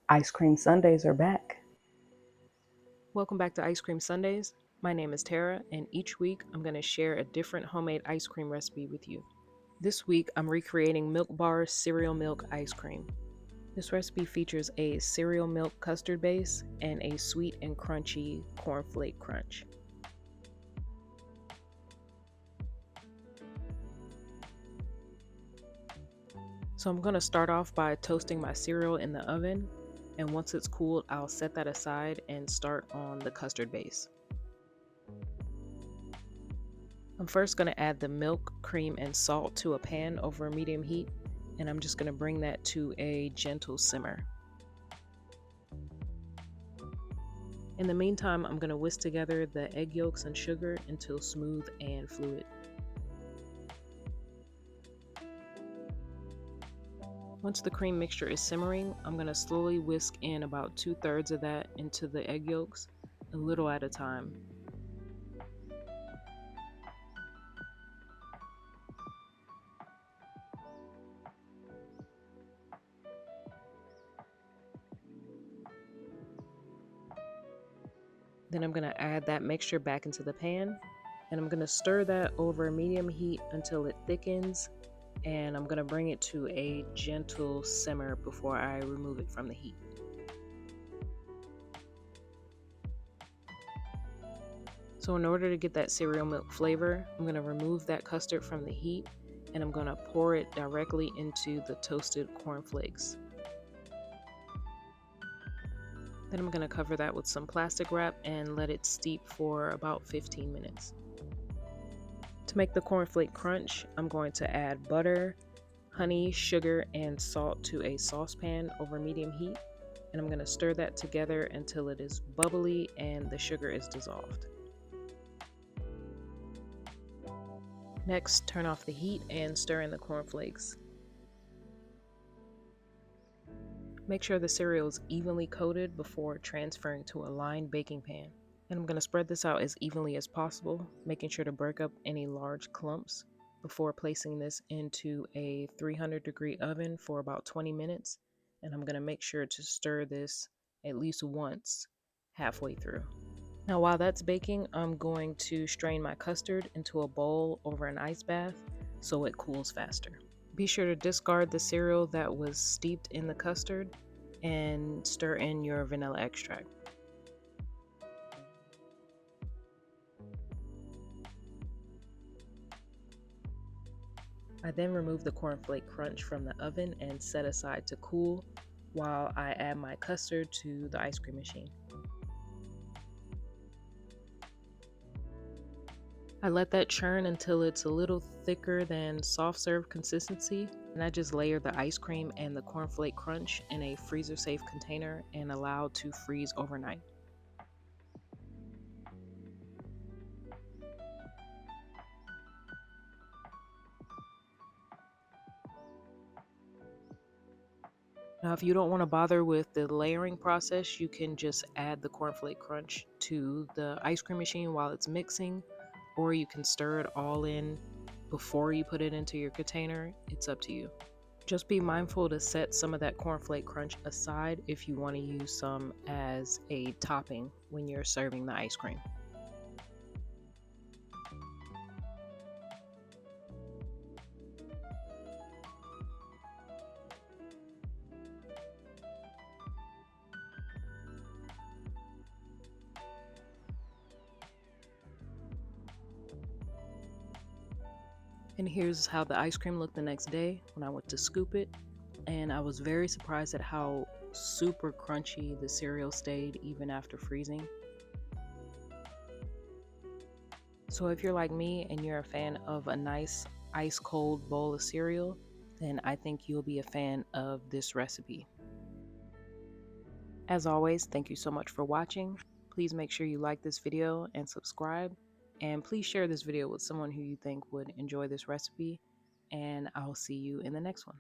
Ice cream sundaes are back. Welcome back to Ice Cream Sundays. My name is Tara, and each week I'm going to share a different homemade ice cream recipe with you. This week I'm recreating Milk Bar's cereal milk ice cream. This recipe features a cereal milk custard base and a sweet and crunchy cornflake crunch. So I'm going to start off by toasting my cereal in the oven, and once it's cooled, I'll set that aside and start on the custard base. I'm first going to add the milk, cream, and salt to a pan over medium heat, and I'm just going to bring that to a gentle simmer. In the meantime, I'm going to whisk together the egg yolks and sugar until smooth and fluid. Once the cream mixture is simmering, I'm going to slowly whisk in about 2/3 of that into the egg yolks, a little at a time. Then I'm going to add that mixture back into the pan, and I'm going to stir that over medium heat until it thickens, and I'm going to bring it to a gentle simmer before I remove it from the heat. So in order to get that cereal milk flavor, I'm going to remove that custard from the heat, and I'm going to pour it directly into the toasted cornflakes. Then I'm going to cover that with some plastic wrap and let it steep for about 15 minutes. To make the cornflake crunch, I'm going to add butter, honey, sugar, and salt to a saucepan over medium heat, and I'm going to stir that together until it is bubbly and the sugar is dissolved. Next, turn off the heat and stir in the cornflakes. Make sure the cereal is evenly coated before transferring to a lined baking pan. And I'm going to spread this out as evenly as possible, making sure to break up any large clumps before placing this into a 300-degree oven for about 20 minutes. And I'm going to make sure to stir this at least once halfway through. Now while that's baking, I'm going to strain my custard into a bowl over an ice bath so it cools faster. Be sure to discard the cereal that was steeped in the custard and stir in your vanilla extract. I then remove the cornflake crunch from the oven and set aside to cool while I add my custard to the ice cream machine. I let that churn until it's a little thicker than soft serve consistency, and I just layer the ice cream and the cornflake crunch in a freezer safe container and allow to freeze overnight. Now, if you don't want to bother with the layering process, you can just add the cornflake crunch to the ice cream machine while it's mixing, or you can stir it all in before you put it into your container. It's up to you. Just be mindful to set some of that cornflake crunch aside if you want to use some as a topping when you're serving the ice cream. And here's how the ice cream looked the next day when I went to scoop it. And I was very surprised at how super crunchy the cereal stayed even after freezing. So if you're like me and you're a fan of a nice ice cold bowl of cereal, then I think you'll be a fan of this recipe. As always, thank you so much for watching. Please make sure you like this video and subscribe. And please share this video with someone who you think would enjoy this recipe. And I'll see you in the next one.